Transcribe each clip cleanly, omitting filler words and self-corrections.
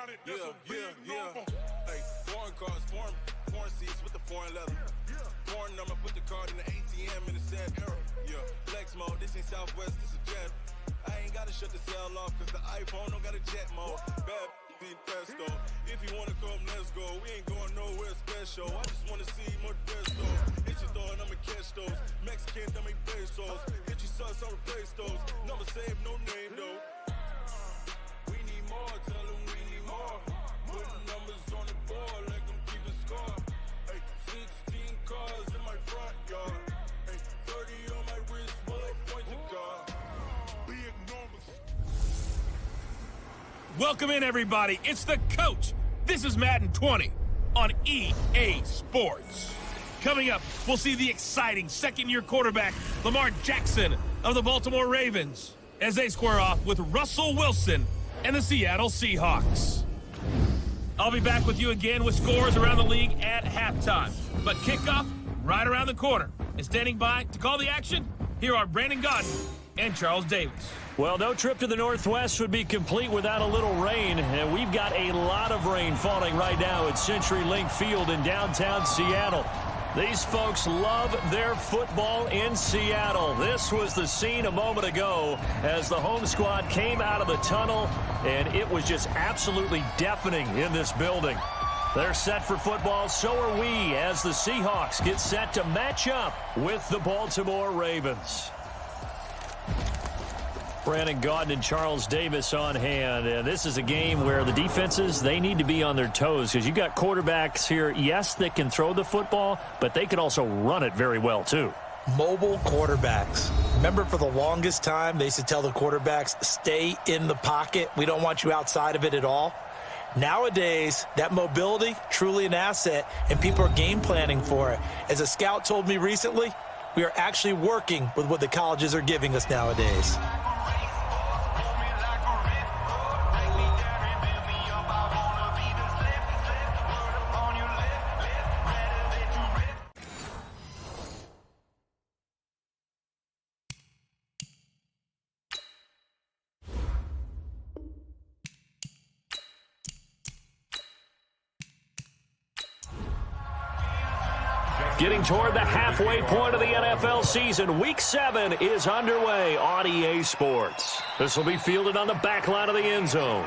Hey, foreign cars, foreign seats with the foreign leather. Foreign number, put the card in the ATM in the sad era. Yeah, flex mode, this ain't Southwest, this is jet. I ain't gotta shut the cell off, cause the iPhone don't got a jet mode. Bad being pesto. If you wanna come, let's go. We ain't going nowhere special. I just wanna see more desto. Hit your thought, I'ma catch those. Mexican, don't make pesos. Hit your sus, I'll replace those. Number save, no name though. We need more, tell them we need more. Putting numbers on the board, like them keep a score. Hey, 16 cars in my front yard. Hey, 30 on my wrist, bullet point to God. Be enormous. Welcome in, everybody. It's the coach. This is Madden 20 on EA Sports. Coming up, we'll see the exciting second-year quarterback, Lamar Jackson of the Baltimore Ravens, as they square off with Russell Wilson and the Seattle Seahawks. I'll be back with you again with scores around the league at halftime. But kickoff right around the corner. And standing by to call the action, here are Brandon Godden and Charles Davis. Well, no trip to the Northwest would be complete without a little rain, and we've got a lot of rain falling right now at CenturyLink Field in downtown Seattle. These folks love their football in Seattle. This was the scene a moment ago as the home squad came out of the tunnel, and it was just absolutely deafening in this building. They're set for football, so are we, as the Seahawks get set to match up with the Baltimore Ravens. Brandon Godden and Charles Davis on hand. And this is a game where the defenses, they need to be on their toes because you've got quarterbacks here, yes, that can throw the football, but they can also run it very well, too. Mobile quarterbacks. Remember, for the longest time, they used to tell the quarterbacks, stay in the pocket. We don't want you outside of it at all. Nowadays, that mobility, truly an asset, and people are game planning for it. As a scout told me recently, we are actually working with what the colleges are giving us nowadays. Getting toward the halfway point of the NFL season, Week 7 is underway on EA Sports. This will be fielded on the back line of the end zone.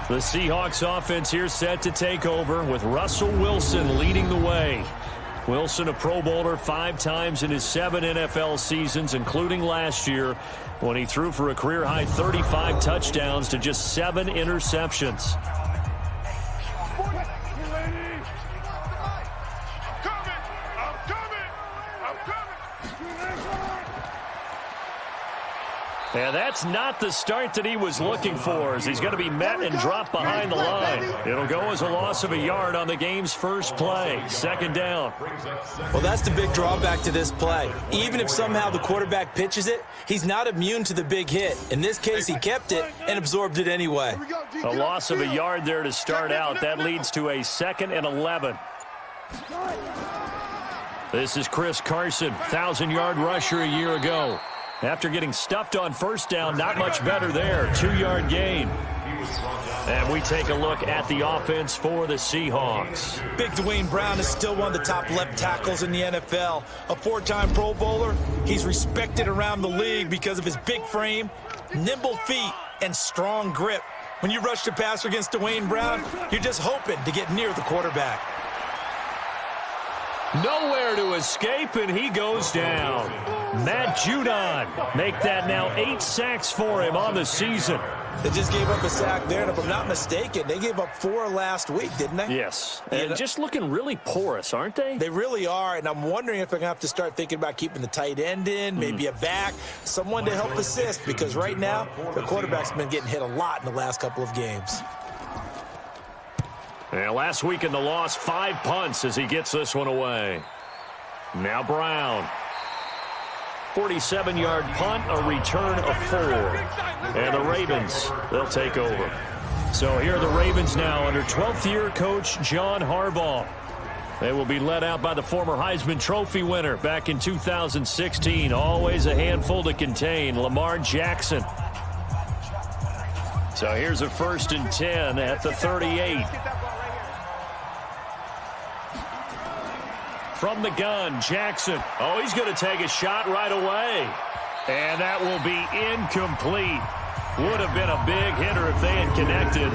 The Seahawks offense here set to take over with Russell Wilson leading the way. Wilson, a Pro Bowler 5 times in his 7 NFL seasons, including last year when he threw for a career-high 35 touchdowns to just 7 interceptions. And that's not the start that he was looking for, as he's going to be met and dropped behind the line. It'll go as a loss of a yard on the game's first play. Second down. Well, that's the big drawback to this play. Even if somehow the quarterback pitches it, he's not immune to the big hit. In this case, he kept it and absorbed it anyway. A loss of a yard there to start out. That leads to a 2nd and 11. This is Chris Carson, 1,000-yard rusher a year ago. After getting stuffed on first down, not much better there. 2-yard gain. And we take a look at the offense for the Seahawks. Big Dwayne Brown is still one of the top left tackles in the NFL. A 4-time Pro Bowler, he's respected around the league because of his big frame, nimble feet, and strong grip. When you rush the passer against Dwayne Brown, you're just hoping to get near the quarterback. Nowhere to escape, and he goes down. Matt Judon make that now 8 sacks for him on the season. They just gave up a sack there, and if I'm not mistaken, they gave up 4 last week, didn't they? Yes, and just looking really porous, aren't they? They really are, and I'm wondering if they're going to have to start thinking about keeping the tight end in, maybe a back, someone to help assist, because right now, the quarterback's been getting hit a lot in the last couple of games. And last week in the loss, 5 punts as he gets this one away. Now Brown. 47-yard punt, a return of 4. And the Ravens, they'll take over. So here are the Ravens now under 12th-year coach John Harbaugh. They will be led out by the former Heisman Trophy winner back in 2016. Always a handful to contain, Lamar Jackson. So here's a 1st and 10 at the 38. From the gun, Jackson. Oh, he's going to take a shot right away. And that will be incomplete. Would have been a big hitter if they had connected.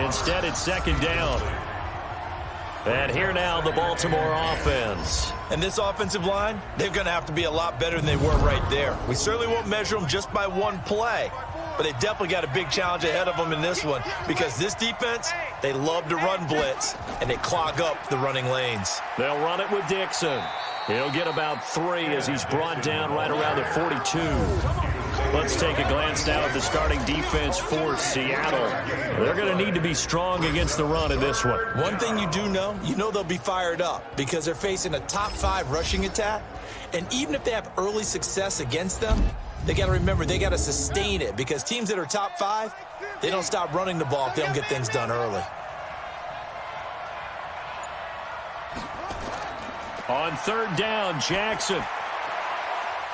Instead, it's 2nd down. And here now, the Baltimore offense. And this offensive line, they're going to have to be a lot better than they were right there. We certainly won't measure them just by one play, but they definitely got a big challenge ahead of them in this one because this defense, they love to run blitz, and they clog up the running lanes. They'll run it with Dixon. He'll get about 3 as he's brought down right around the 42. Let's take a glance now at the starting defense for Seattle. They're going to need to be strong against the run in this one. One thing you do know, they'll be fired up because they're facing a top 5 rushing attack. And even if they have early success against them, they got to remember they got to sustain it because teams that are top 5, they don't stop running the ball if they don't get things done early. On 3rd down, Jackson.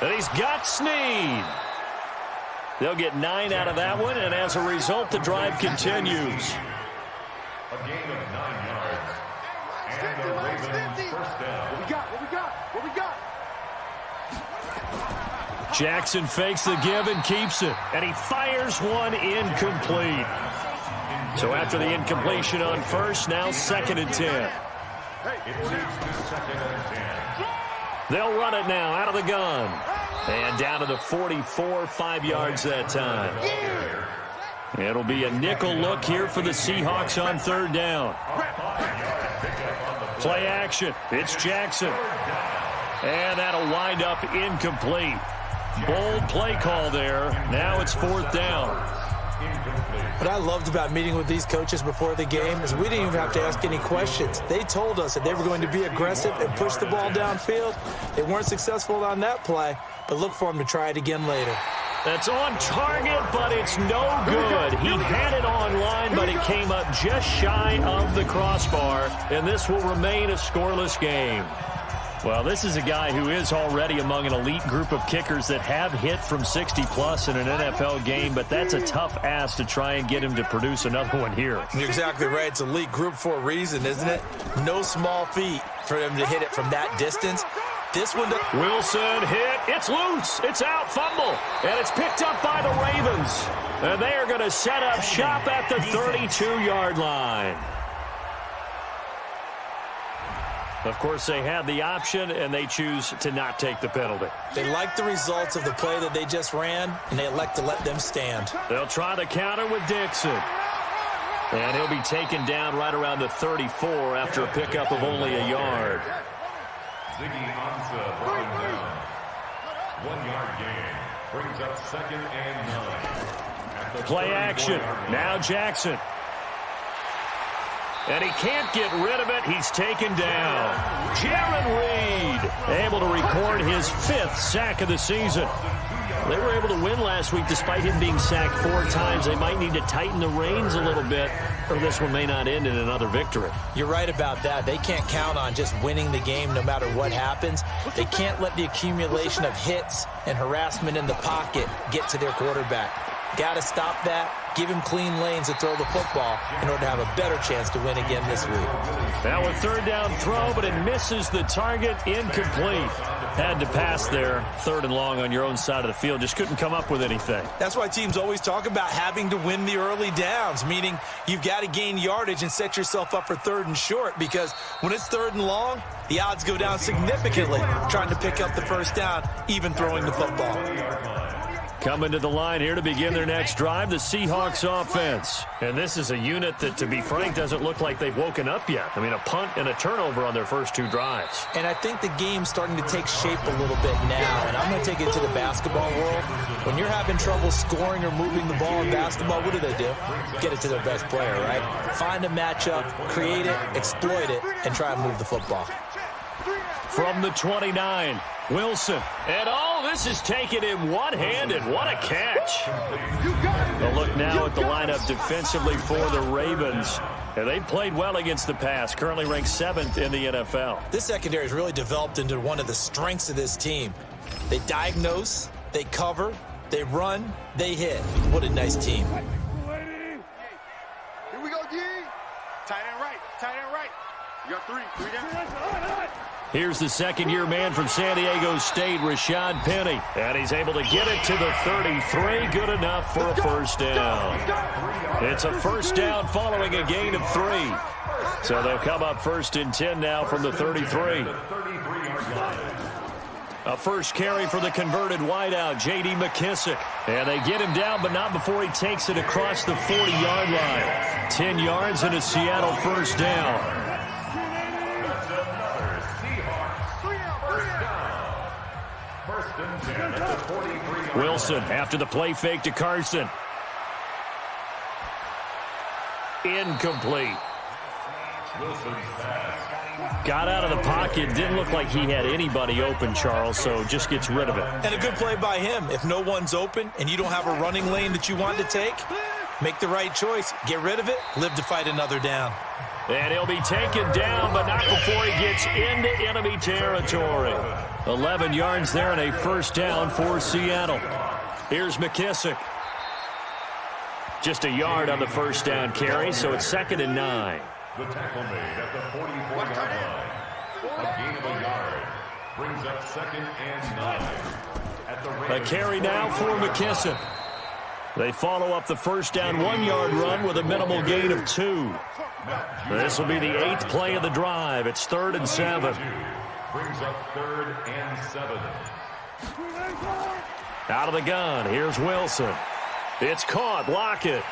And he's got Snead. They'll get 9 out of that one, and as a result, the drive continues. A gain of 9 yards. And the Ravens first down. What we got? Jackson fakes the give and keeps it. And he fires one incomplete. So after the incompletion on 1st, now 2nd and 10. It leads to 2nd and 10. They'll run it now out of the gun. And down to the 44, 5 yards that time. It'll be a nickel look here for the Seahawks on 3rd down. Play action. It's Jackson. And that'll wind up incomplete. Bold play call there. Now it's 4th down. What I loved about meeting with these coaches before the game is we didn't even have to ask any questions. They told us that they were going to be aggressive and push the ball downfield. They weren't successful on that play, but look for them to try it again later. That's on target, but it's no good. He had it on line, but it came up just shy of the crossbar, and this will remain a scoreless game. Well, this is a guy who is already among an elite group of kickers that have hit from 60-plus in an NFL game, but that's a tough ask to try and get him to produce another one here. You're exactly right. It's elite group for a reason, isn't it? No small feat for him to hit it from that distance. This one, Wilson hit. It's loose. It's out. Fumble. And it's picked up by the Ravens. And they are going to set up shop at the 32-yard line. Of course, they had the option, and they choose to not take the penalty. They like the results of the play that they just ran, and they elect to let them stand. They'll try the counter with Dixon. And he'll be taken down right around the 34 after a pickup of only a yard. Ziggy Ansah brought him down. 1-yard gain. Brings up 2nd and 9. Play action. Now Jackson. And he can't get rid of it. He's taken down. Jaron Reed able to record his 5th sack of the season. They were able to win last week despite him being sacked 4 times. They might need to tighten the reins a little bit, or this one may not end in another victory. You're right about that. They can't count on just winning the game no matter what happens. They can't let the accumulation of hits and harassment in the pocket get to their quarterback. Got to stop that. Give him clean lanes to throw the football in order to have a better chance to win again this week. Now a 3rd down throw, but it misses the target. Incomplete. Had to pass there. 3rd and long on your own side of the field. Just couldn't come up with anything. That's why teams always talk about having to win the early downs, meaning you've got to gain yardage and set yourself up for 3rd and short, because when it's 3rd and long, the odds go down significantly trying to pick up the 1st down, even throwing the football. Coming to the line here to begin their next drive, the Seahawks offense. And this is a unit that, to be frank, doesn't look like they've woken up yet. I mean, a punt and a turnover on their first 2 drives. And I think the game's starting to take shape a little bit now. And I'm going to take it to the basketball world. When you're having trouble scoring or moving the ball in basketball, what do? Get it to their best player, right? Find a matchup, create it, exploit it, and try and move the football. From the 29, Wilson. And this is taken in one-handed. What a catch. A look now at the lineup defensively for the Ravens. And they played well against the pass, currently ranked 7th in the NFL. This secondary has really developed into one of the strengths of this team. They diagnose, they cover, they run, they hit. What a nice team. Tight end right. Tight end right. You got three down. Here's the second-year man from San Diego State, Rashad Penny. And he's able to get it to the 33. Good enough for a first down. It's a first down following a gain of 3. So they'll come up 1st and 10 now from the 33. A first carry for the converted wideout, J.D. McKissick. And they get him down, but not before he takes it across the 40-yard line. 10 yards and a Seattle first down. That's another Seahawks first down. First and 10 at the 43-yard line. Wilson after the play fake to Carson. Incomplete. Wilson's pass. Got out of the pocket. Didn't look like he had anybody open, Charles, so just gets rid of it. And a good play by him. If no one's open and you don't have a running lane that you want to take, make the right choice. Get rid of it. Live to fight another down. And he'll be taken down, but not before he gets into enemy territory. 11 yards there and a first down for Seattle. Here's McKissick. Just a yard on the first down carry, so it's 2nd and 9. The tackle made at the 44-yard line. A gain of a yard. Brings up 2nd and 9. A carry now for McKissick. They follow up the first down 1-yard run with a minimal gain of 2. This will be the 8th play of the drive. It's 3rd and 7. Brings up 3rd and 7. Out of the gun, here's Wilson. It's caught, Lockett.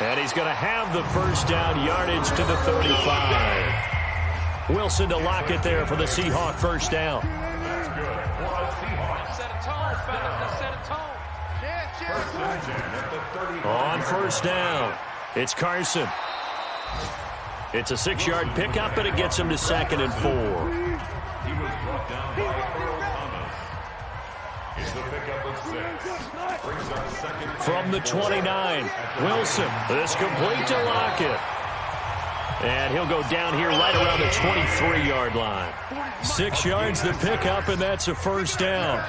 And he's going to have the first down, yardage to the 35. Wilson to Lockett there for the Seahawk first down. That's good. For the Seahawks. Set a tone, fellas. Set a tone. First and 10 at the 35. On first down, it's Carson. It's a 6-yard pickup, but it gets him to 2nd and 4. He was brought down by Earl Thomas. It's the pickup of 6. Brings up 2nd. From the 29, Wilson. This complete to Lockett. And he'll go down here right around the 23-yard line. 6 yards the pickup, and that's a first down.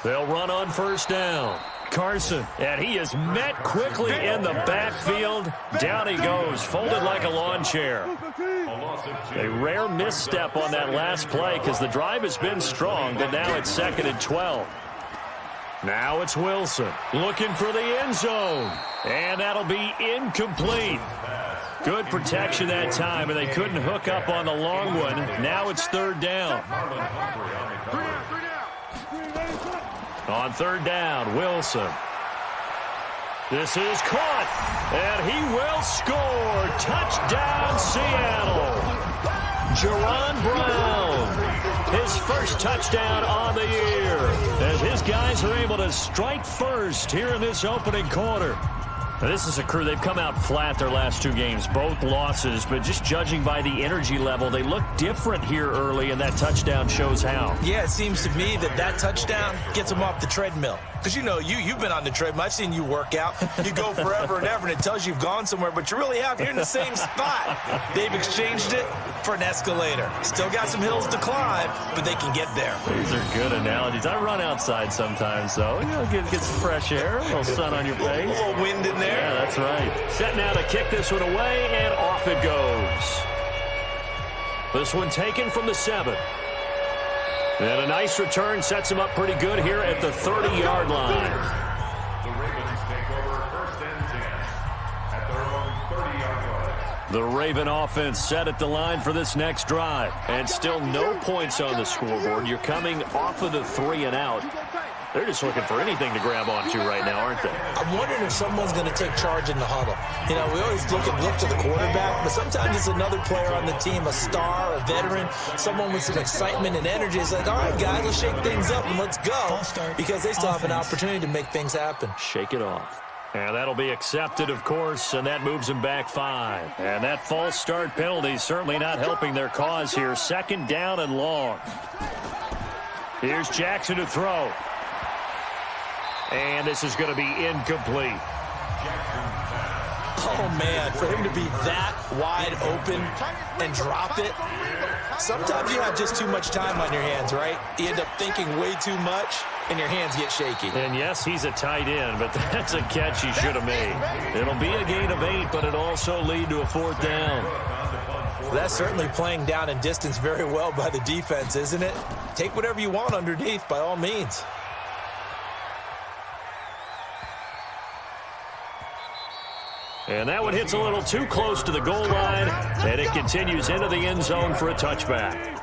They'll run on first down. Carson, and he is met quickly in the backfield. Down he goes, folded like a lawn chair. A rare misstep on that last play because the drive has been strong, but now it's 2nd and 12. Now it's Wilson looking for the end zone, and that'll be incomplete. Good protection that time, and they couldn't hook up on the long one. Now it's 3rd down. On 3rd down, Wilson. This is caught, and he will score. Touchdown, Seattle. Jerron Brown, his first touchdown on the year, as his guys are able to strike first here in this opening quarter. Now, this is a crew, they've come out flat their last 2 games, both losses, but just judging by the energy level, they look different here early, and that touchdown shows how. Yeah, it seems to me that touchdown gets them off the treadmill. Because, you know, you've been on the treadmill. I've seen you work out. You go forever and ever, and it tells you you've gone somewhere, but you really have. You're in the same spot. They've exchanged it for an escalator. Still got some hills to climb, but they can get there. These are good analogies. I run outside sometimes, though. You know, get some fresh air, a little sun on your face. A little wind in there. Yeah, that's right. Set now to kick this one away, and off it goes. This one taken from the 7. And a nice return sets him up pretty good here at the 30-yard line. The Ravens take over 1st and 10 at their own 30-yard line. The Raven offense set at the line for this next drive. And still no points on the scoreboard. You're coming off of the 3 and out. They're just looking for anything to grab onto right now, aren't they? I'm wondering if someone's going to take charge in the huddle. You know, we always look to the quarterback, but sometimes it's another player on the team, a star, a veteran, someone with some excitement and energy. It's like, all right, guys, let's shake things up and let's go, because they still have an opportunity to make things happen. Shake it off. And that'll be accepted, of course, and that moves them back 5. And that false start penalty certainly not helping their cause here. 2nd down and long. Here's Jackson to throw. And this is going to be incomplete. Oh, man, for him to be that wide open and drop it. Sometimes you have just too much time on your hands, right? You end up thinking way too much. and your hands get shaky. And yes, he's a tight end, but that's a catch he should have made. It'll be a gain of 8, but it'll also lead to a 4th down. Well, that's certainly playing down in distance very well by the defense, isn't it? Take whatever you want underneath, by all means. And that one hits a little too close to the goal line, and it continues into the end zone for a touchback.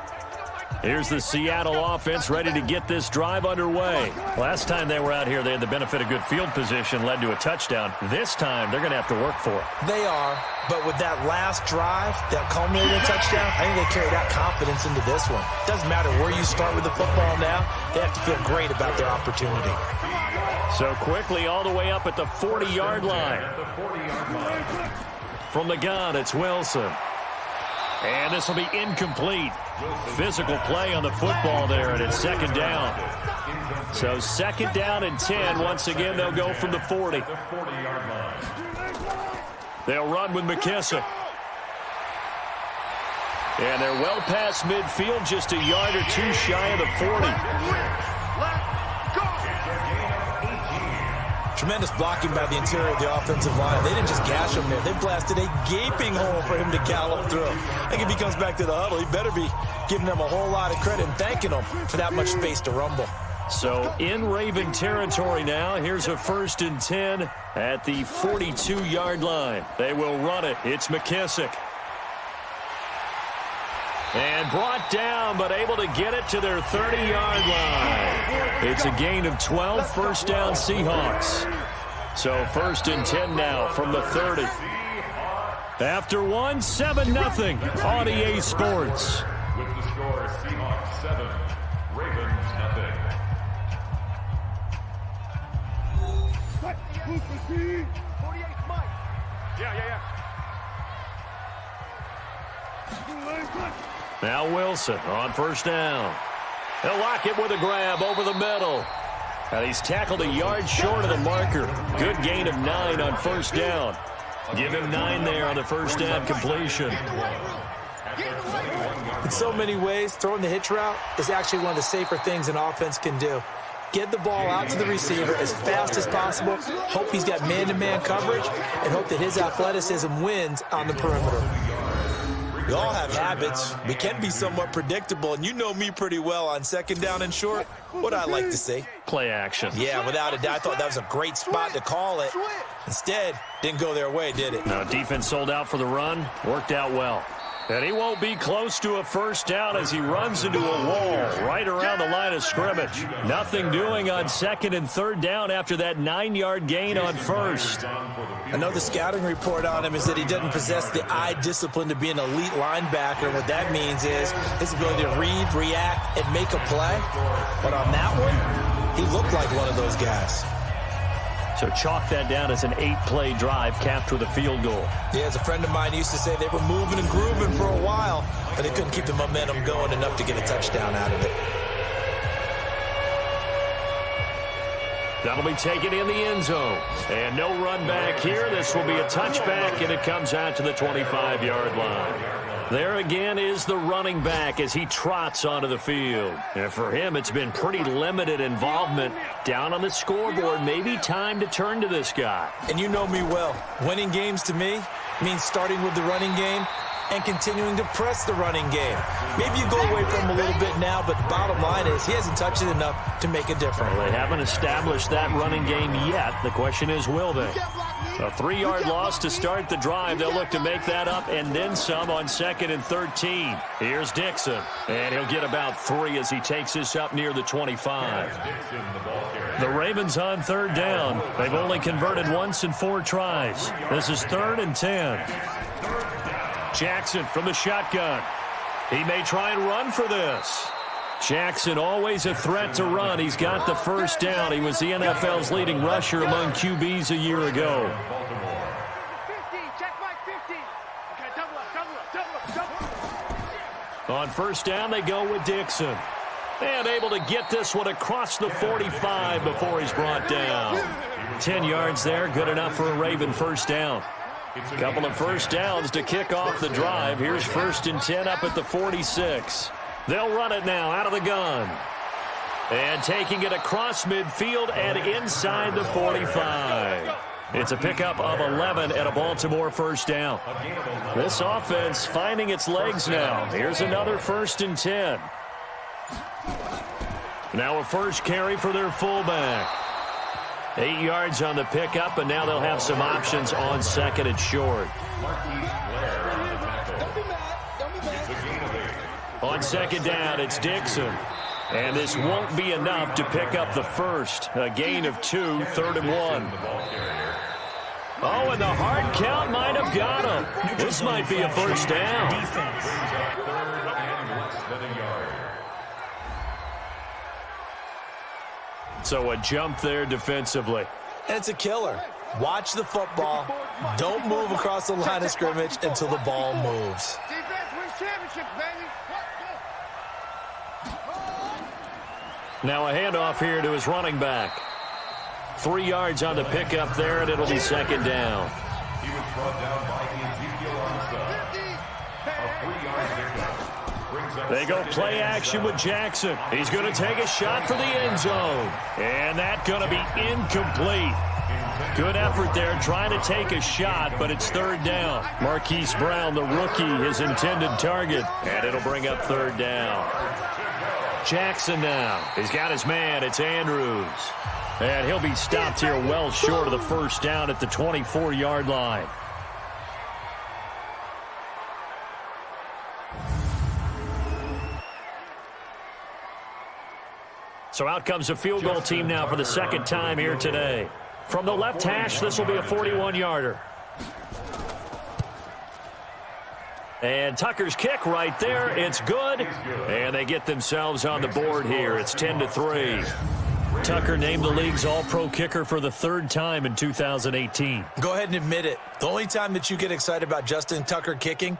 Here's the Seattle offense ready to get this drive underway. Last time they were out here, they had the benefit of good field position, led to a touchdown. This time, they're going to have to work for it. They are, but with that last drive, that culminating touchdown, I think they carry that confidence into this one. Doesn't matter where you start with the football now, they have to feel great about their opportunity. So quickly all the way up at the 40-yard line. From the gun, it's Wilson. And this will be incomplete. Physical play on the football there, and it's 2nd down. So 2nd down and 10. Once again, they'll go from the 40. They'll run with McKissick. And they're well past midfield, just a yard or two shy of the 40. Tremendous blocking by the interior of the offensive line. They didn't just gash him there. They blasted a gaping hole for him to gallop through. I think if he comes back to the huddle, he better be giving them a whole lot of credit and thanking them for that much space to rumble. So in Raven territory now, here's a 1st and 10 at the 42-yard line. They will run it. It's McKissick. And brought down, but able to get it to their 30-yard line. It's a gain of 12, 1st down Seahawks. So 1st and 10 now from the 30. After 1, 7-0 on EA Sports. With the score, Seahawks 7, Ravens 0. 48 Mike. Yeah. Now Wilson on 1st down. He'll lock it with a grab over the middle. And he's tackled a yard short of the marker. Good gain of 9 on 1st down. Give him 9 there on the 1st down completion. In so many ways, throwing the hitch route is actually one of the safer things an offense can do. Get the ball out to the receiver as fast as possible, hope he's got man-to-man coverage, and hope that his athleticism wins on the perimeter. We all have habits. We can be somewhat predictable, and you know me pretty well on 2nd down and short. What I like to see. Play action. Yeah, without a doubt. I thought that was a great spot to call it. Instead, didn't go their way, did it? No, defense sold out for the run. Worked out well. And he won't be close to a 1st down as he runs into a wall right around the line of scrimmage. Nothing doing on 2nd and 3rd down after that 9-yard gain on 1st. I know the scouting report on him is that he doesn't possess the eye discipline to be an elite linebacker. What that means is his ability to read, react, and make a play. But on that one, he looked like one of those guys. So chalk that down as an 8-play drive capped with a field goal. Yeah, as a friend of mine used to say, they were moving and grooving for a while, but they couldn't keep the momentum going enough to get a touchdown out of it. That'll be taken in the end zone. And no run back here. This will be a touchback, and it comes out to the 25-yard line. There again is the running back as he trots onto the field. And for him, it's been pretty limited involvement. Down on the scoreboard, maybe time to turn to this guy. And you know me well. Winning games to me means starting with the running game and continuing to press the running game. Maybe you go away from him a little bit now, but the bottom line is he hasn't touched it enough to make a difference. Well, they haven't established that running game yet. The question is, will they? A 3-yard loss to start the drive. They'll look to make that up and then some on 2nd and 13. Here's Dixon, and he'll get about 3 as he takes this up near the 25. The Ravens on 3rd down. They've only converted once in 4 tries. This is 3rd and 10. Jackson from the shotgun. He may try and run for this. Jackson always a threat to run. He's got the 1st down. He was the NFL's leading rusher among QBs a year ago. 50, check my 50. Okay, double up. On 1st down, they go with Dixon. And able to get this one across the 45 before he's brought down. 10 yards there, good enough for a Raven 1st down. A couple of 1st downs to kick off the drive. Here's 1st and 10 up at the 46. They'll run it now out of the gun. And taking it across midfield and inside the 45. It's a pickup of 11 and a Baltimore first down. This offense finding its legs now. Here's another 1st and 10. Now a first carry for their fullback. 8 yards on the pickup, and now they'll have some options on 2nd and short. On 2nd down, it's Dixon. And this won't be enough to pick up the first. A gain of 2, 3rd and 1. Oh, and the hard count might have got him. This might be a first down. So a jump there defensively. And it's a killer. Watch the football. Don't move across the line of scrimmage until the ball moves. Defense wins championships, baby. Now a handoff here to his running back. 3 yards on the pickup there, and it'll be 2nd down. He was brought down by Ezekiel Ansah. A 3-yard pickup. Brings up They go play action with Jackson. He's going to take a shot for the end zone. And that's going to be incomplete. Good effort there trying to take a shot, but it's 3rd down. Marquise Brown, the rookie, his intended target. And it'll bring up 3rd down. Jackson now. He's got his man. It's Andrews. And he'll be stopped here well short of the first down at the 24-yard line. So out comes a field goal team now for the 2nd time here today. From the left hash, this will be a 41-yarder. And Tucker's kick right there. It's good. And they get themselves on the board here. It's 10-3. Tucker named the league's all-pro kicker for the 3rd time in 2018. Go ahead and admit it. The only time that you get excited about Justin Tucker kicking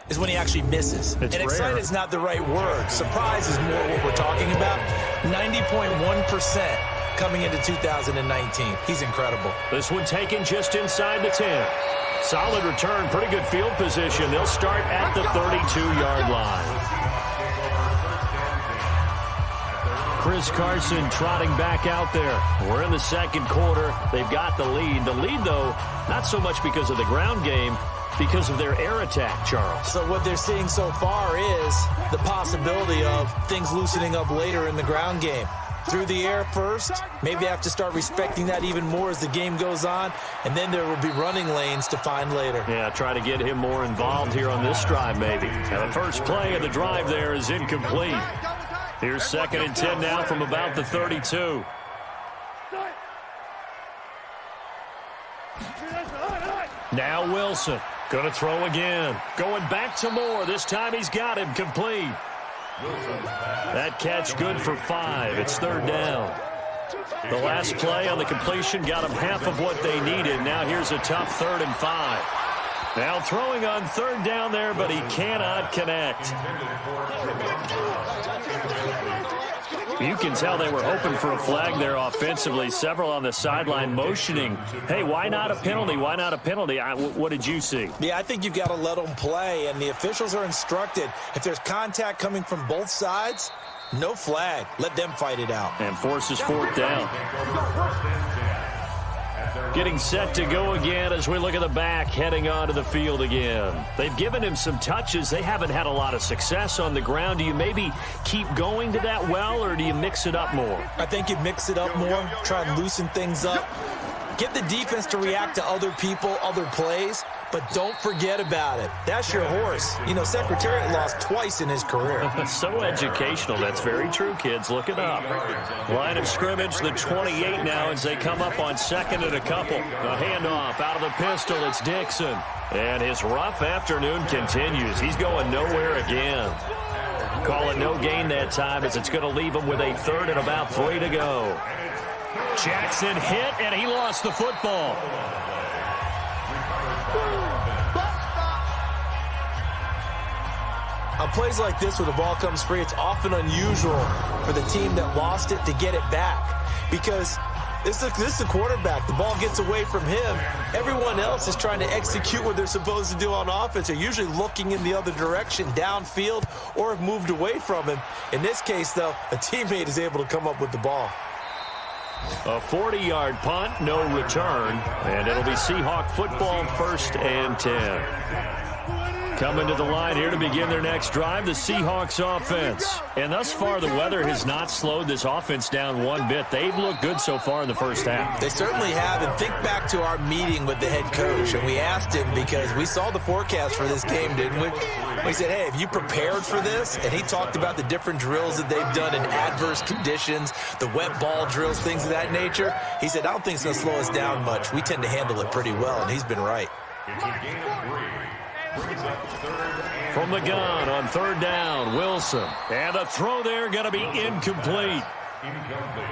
is when he actually misses. It's and rare. excited is not the right word. Surprise is more what we're talking about. 90.1% coming into 2019. He's incredible. This one taken just inside the 10. Solid return, pretty good field position. They'll start at the 32-yard line. Chris Carson trotting back out there. We're in the 2nd quarter. They've got the lead. The lead, though, not so much because of the ground game, because of their air attack, Charles. So what they're seeing so far is the possibility of things loosening up later in the ground game. Through the air first, maybe they have to start respecting that even more as the game goes on, and then there will be running lanes to find later. Yeah, try to get him more involved here on this drive maybe. And the first play of the drive there is incomplete. Here's 2nd and 10 now from about the 32. Now Wilson. Going to throw again. Going back to Moore. This time he's got him complete. That catch good for 5. It's 3rd down. The last play on the completion got them half of what they needed. Now here's a tough 3rd and 5. Now throwing on 3rd down there, but he cannot connect. You can tell they were hoping for a flag there offensively. Several on the sideline motioning. Hey, why not a penalty? Why not a penalty? What did you see? Yeah, I think you've got to let them play, and the officials are instructed. If there's contact coming from both sides, no flag. Let them fight it out. And forces 4th down. Getting set to go again as we look at the back, heading onto the field again. They've given him some touches. They haven't had a lot of success on the ground. Do you maybe keep going to that well, or do you mix it up more? I think you mix it up more, try and loosen things up. Get the defense to react to other people, other plays, but don't forget about it. That's your horse. You know, Secretariat lost twice in his career. So educational. That's very true, kids. Look it up. Line of scrimmage, the 28 now as they come up on 2nd and a couple. The handoff out of the pistol. It's Dixon. And his rough afternoon continues. He's going nowhere again. Call it no gain that time as it's going to leave him with a 3rd and about 3 to go. Jackson hit, and he lost the football. On plays like this where the ball comes free, it's often unusual for the team that lost it to get it back. Because This is the quarterback. The ball gets away from him. Everyone else is trying to execute what they're supposed to do on offense. They're usually looking in the other direction, downfield, or have moved away from him. In this case, though, a teammate is able to come up with the ball. A 40-yard punt, no return, and it'll be Seahawk football, 1st and 10. Coming to the line here to begin their next drive, the Seahawks offense. And thus far, the weather has not slowed this offense down one bit. They've looked good so far in the first half. They certainly have. And think back to our meeting with the head coach. And we asked him because we saw the forecast for this game, didn't we? We said, hey, have you prepared for this? And he talked about the different drills that they've done in adverse conditions, the wet ball drills, things of that nature. He said, I don't think it's going to slow us down much. We tend to handle it pretty well, and he's been right. It's a gain of 3. Brings up 3rd and From the gun on 3rd down, Wilson. And a throw there going to be incomplete. incomplete.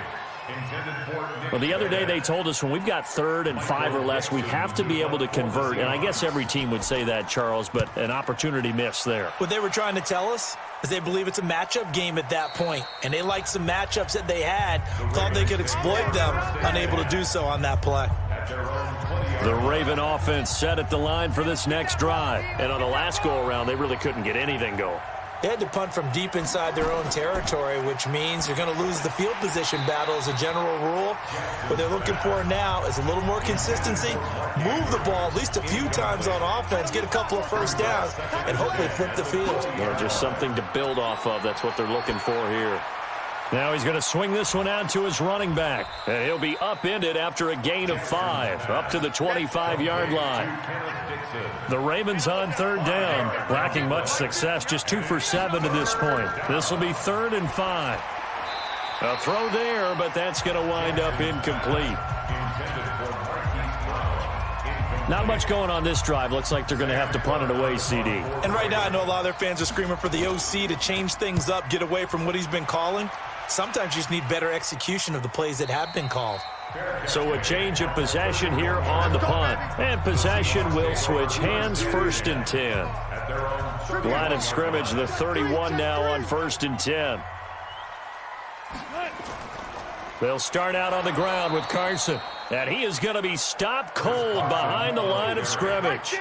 Intended for Nick. Well, the other day they told us when we've got 3rd and 5 or less, we have to be able to convert. And I guess every team would say that, Charles, but an opportunity missed there. What they were trying to tell us is they believe it's a matchup game at that point. And they liked some matchups that they had, thought they could exploit them, unable to do so on that play. The Raven offense set at the line for this next drive. And on the last go-around, they really couldn't get anything going. They had to punt from deep inside their own territory, which means you're going to lose the field position battle as a general rule. What they're looking for now is a little more consistency, move the ball at least a few times on offense, get a couple of first downs, and hopefully flip the field. Well, just something to build off of. That's what they're looking for here. Now he's going to swing this one out to his running back. And he'll be upended after a gain of 5, up to the 25-yard line. The Ravens on 3rd down, lacking much success, just 2 for 7 to this point. This will be 3rd and 5. A throw there, but that's going to wind up incomplete. Not much going on this drive. Looks like they're going to have to punt it away, CD. And right now I know a lot of their fans are screaming for the OC to change things up, get away from what he's been calling. Sometimes you just need better execution of the plays that have been called. So a change of possession here on the punt. And possession will switch hands, 1st and 10. Line of scrimmage, the 31 now on 1st and 10. They'll start out on the ground with Carson. And he is going to be stopped cold behind the line of scrimmage.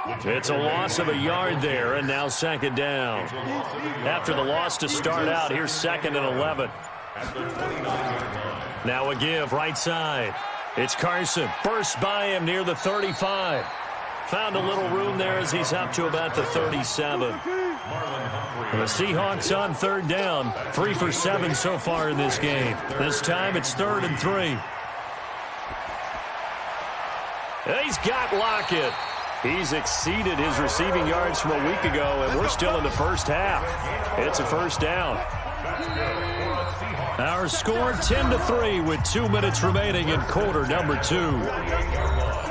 It's a loss of a yard there, and now 2nd down. After the loss to start out, here's 2nd and 11. Now a give, right side. It's Carson. Burst by him near the 35. Found a little room there as he's up to about the 37. The Seahawks on 3rd down. 3 for 7 so far in this game. This time it's 3rd and 3. He's got Lockett. He's exceeded his receiving yards from a week ago, and we're still in the first half. It's a first down. Our score 10-3 with 2 minutes remaining in quarter number 2.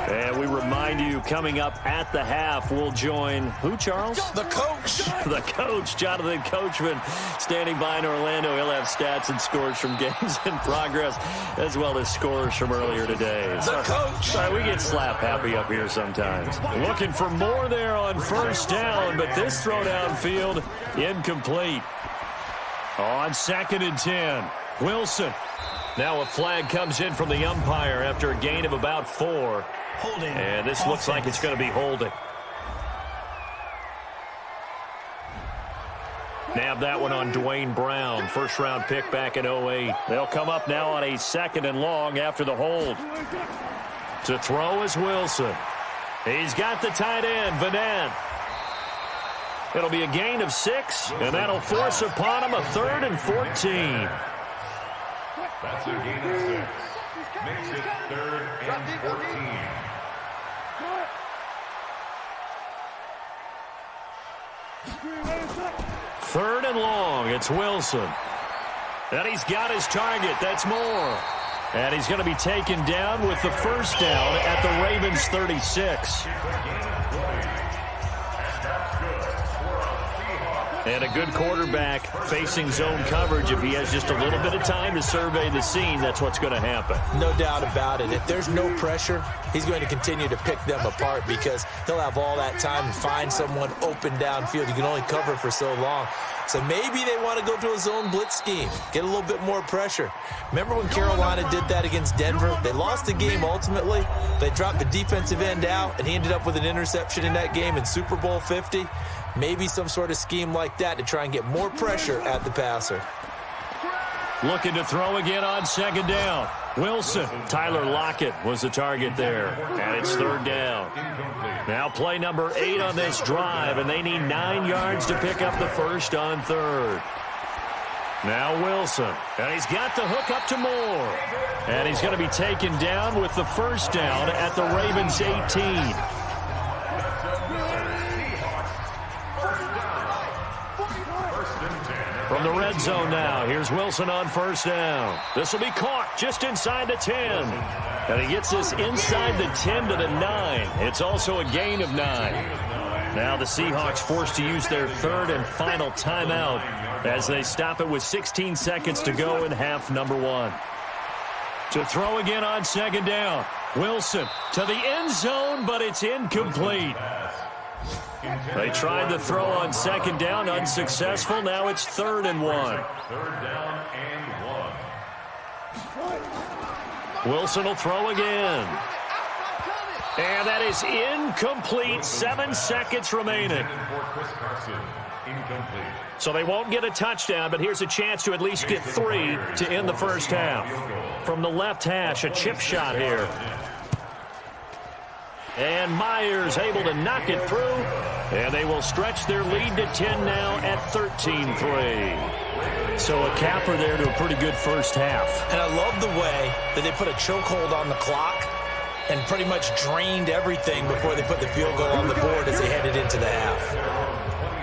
And we remind you, coming up at the half, we'll join who, Charles? The coach. The coach, Jonathan Coachman, standing by in Orlando. He'll have stats and scores from games in progress, as well as scores from earlier today. The coach. Sorry, we get slap happy up here sometimes. Looking for more there on 1st down, but this throw downfield incomplete. On 2nd and 10, Wilson. Now a flag comes in from the umpire after a gain of about 4. Holding. And this looks like it's going to be holding. Nabbed that one on Dwayne Brown, first-round pick back in 08. They'll come up now on a 2nd and long after the hold. To throw is Wilson. He's got the tight end, Vanette. It'll be a gain of 6, and that'll force upon him a 3rd and 14. That's a gain of 6. Makes it 3rd and 14. Third and long, it's Wilson. And he's got his target, that's Moore. And he's going to be taken down with the first down at the Ravens 36. And a good quarterback facing zone coverage, if he has just a little bit of time to survey the scene, that's what's going to happen. No doubt about it. If there's no pressure, he's going to continue to pick them apart because he'll have all that time to find someone open downfield. You can only cover for so long. So maybe they want to go to a zone blitz scheme, get a little bit more pressure. Remember when Carolina did that against Denver? They lost the game ultimately. They dropped the defensive end out, and he ended up with an interception in that game in Super Bowl 50. Maybe some sort of scheme like that to try and get more pressure at the passer. Looking to throw again on second down. Wilson. Tyler Lockett was the target there. And it's third down. Now play number 8 on this drive, and they need 9 yards to pick up the first on third. Now Wilson. And he's got the hook up to Moore. And he's going to be taken down with the first down at the Ravens 18. From the red zone now, here's Wilson on first down. This will be caught just inside the 10. And he gets this inside the 10 to the 9. It's also a gain of 9. Now the Seahawks forced to use their third and final timeout as they stop it with 16 seconds to go in half number 1. To throw again on second down. Wilson to the end zone, but it's incomplete. They tried to throw on second down, unsuccessful. Now it's third and 1. Third down and 1. Wilson will throw again. And that is incomplete. 7 seconds remaining. So they won't get a touchdown, but here's a chance to at least get 3 to end the first half. From the left hash, a chip shot here. And Myers able to knock it through. And they will stretch their lead to 10 now at 13-3. So a capper there to a pretty good first half. And I love the way that they put a chokehold on the clock and pretty much drained everything before they put the field goal on the board as they headed into the half.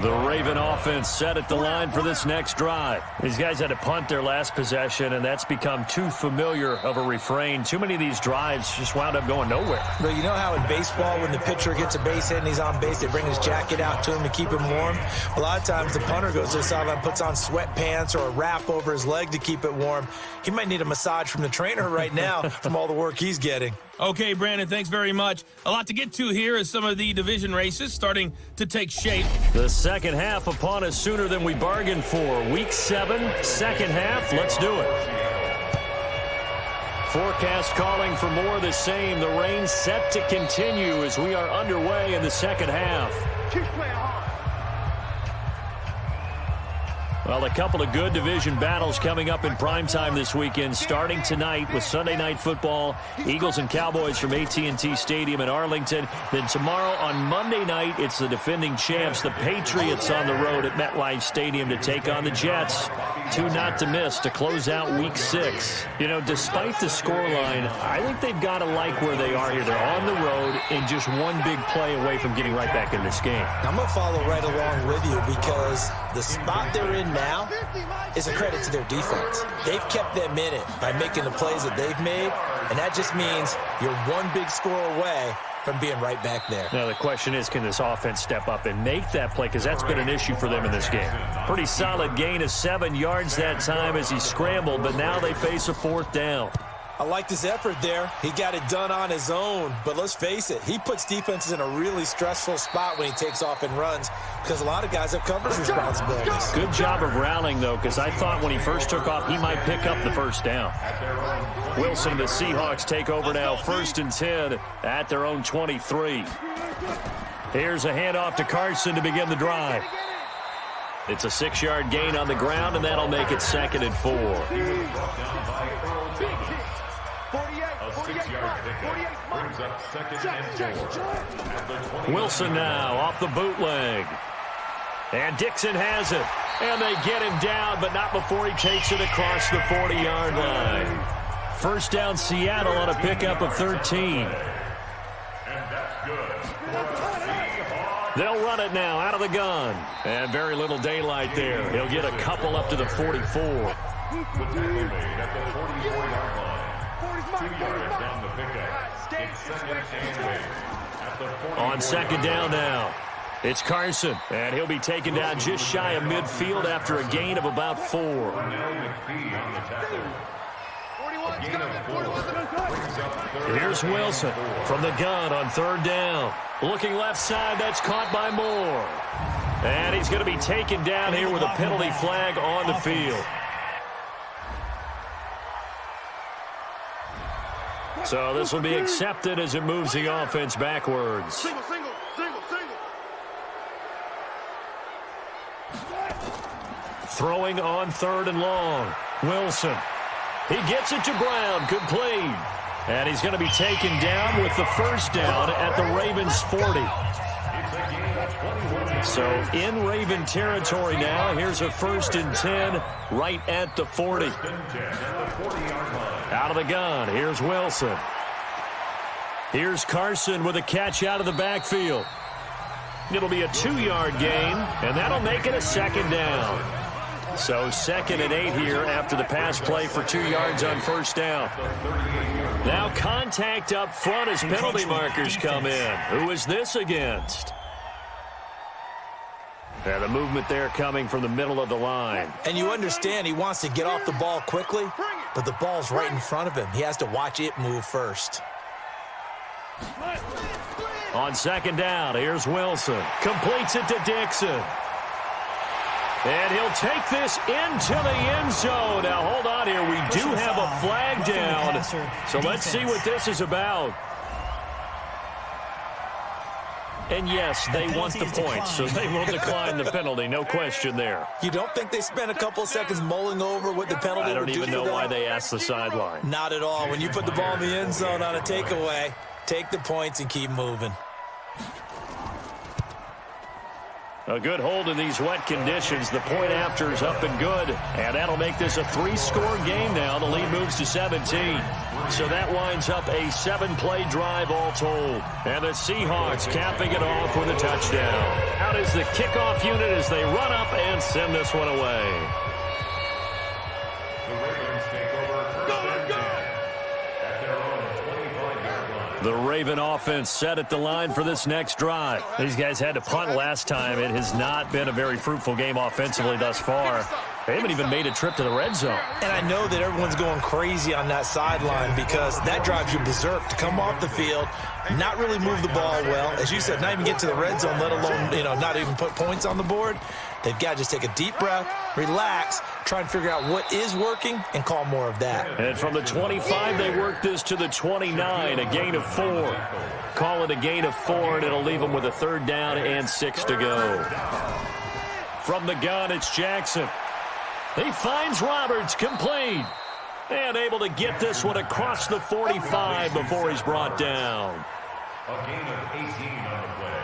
The Raven offense set at the line for this next drive. These guys had to punt their last possession, and that's become too familiar of a refrain. Too many of these drives just wound up going nowhere. But you know how in baseball, when the pitcher gets a base hit and he's on base, they bring his jacket out to him to keep him warm? A lot of times the punter goes to the sideline, puts on sweatpants or a wrap over his leg to keep it warm. He might need a massage from the trainer right now from all the work he's getting. Okay, Brandon, thanks very much. A lot to get to here as some of the division races starting to take shape. The second half upon us sooner than we bargained for. Week 7, second half. Let's do it. Forecast calling for more of the same. The rain set to continue as we are underway in the second half. Well, a couple of good division battles coming up in primetime this weekend, starting tonight with Sunday Night Football, Eagles and Cowboys from AT&T Stadium in Arlington. Then tomorrow on Monday night, it's the defending champs, the Patriots, on the road at MetLife Stadium to take on the Jets. 2 not to miss to close out Week 6. You know, despite the scoreline, I think they've got to like where they are here. They're on the road and just one big play away from getting right back in this game. I'm going to follow right along with you because the spot they're in now is a credit to their defense. They've kept them in it by making the plays that they've made, and that just means you're one big score away from being right back there. Now the question is, can this offense step up and make that play? Because that's been an issue for them in this game. Pretty solid gain of 7 yards that time as he scrambled, but now they face a 4th down. I liked his effort there. He got it done on his own. But let's face it, he puts defenses in a really stressful spot when he takes off and runs because a lot of guys have coverage responsibilities. Good job of rallying, though, because I thought when he first took off, he might pick up the first down. Wilson and the Seahawks take over now, 1st and 10 at their own 23. Here's a handoff to Carson to begin the drive. It's a 6-yard gain on the ground, and that'll make it 2nd and 4. Wilson now off the bootleg. And Dixon has it. And they get him down, but not before he takes it across the 40-yard line. First down, Seattle on a pickup of 13. They'll run it now out of the gun. And very little daylight there. He'll get a couple up to the 44. On second down now. It's Carson, and he'll be taken down just shy of midfield after a gain of about 4. Here's Wilson from the gun on 3rd down. Looking left side, that's caught by Moore. And he's going to be taken down here with a penalty flag on the field. So this will be accepted as it moves the offense backwards. Single. Throwing on 3rd and long. Wilson. He gets it to Brown. Complete. And he's going to be taken down with the first down at the Ravens' 40. So in Raven territory now. Here's a 1st and 10 right at the 40. Out of the gun. Here's Wilson. Here's Carson with a catch out of the backfield. It'll be a 2-yard gain, and that'll make it a 2nd down. So 2nd and 8 here after the pass play for 2 yards on 1st down. Now contact up front as penalty markers come in. Who is this against? And the movement there coming from the middle of the line. And you understand he wants to get off the ball quickly, but the ball's right in front of him. He has to watch it move first. On 2nd down, here's Wilson. Completes it to Dixon. And he'll take this into the end zone. Now, hold on here. We do have a flag down. So let's see what this is about. And yes, they want the points, so they will decline the penalty. No question there. You don't think they spent a couple of seconds mulling over what the penalty I would don't do even for know them? why they asked the sideline. Not at all. When you put the ball in the end zone on a takeaway, take the points and keep moving. A good hold in these wet conditions. The point after is up and good. And that'll make this a 3-score game now. The lead moves to 17. So that winds up a 7-play drive all told. And the Seahawks capping it off with a touchdown. Out is the kickoff unit as they run up and send this one away. The Ravens take over 1st and 10 at their own 25-yard line. The Raven offense set at the line for this next drive. These guys had to punt last time. It has not been a very fruitful game offensively thus far. They haven't even made a trip to the red zone. And I know that everyone's going crazy on that sideline because that drives you berserk to come off the field, not really move the ball well. As you said, not even get to the red zone, let alone, not even put points on the board. They've got to just take a deep breath, relax, try and figure out what is working, and call more of that. And from the 25, they work this to the 29, a gain of 4. Call it a gain of 4, and it'll leave them with a 3rd down and 6 to go. From the gun, it's Jackson. He finds Roberts, complete. And able to get this one across the 45 before he's brought down. A gain of 18 on the play.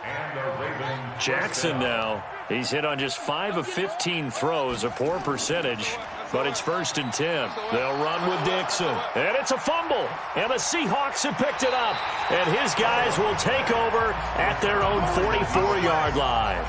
And the Ravens. Jackson now. He's hit on just 5 of 15 throws, a poor percentage, but it's 1st and 10. They'll run with Dixon, and it's a fumble, and the Seahawks have picked it up, and his guys will take over at their own 44-yard line.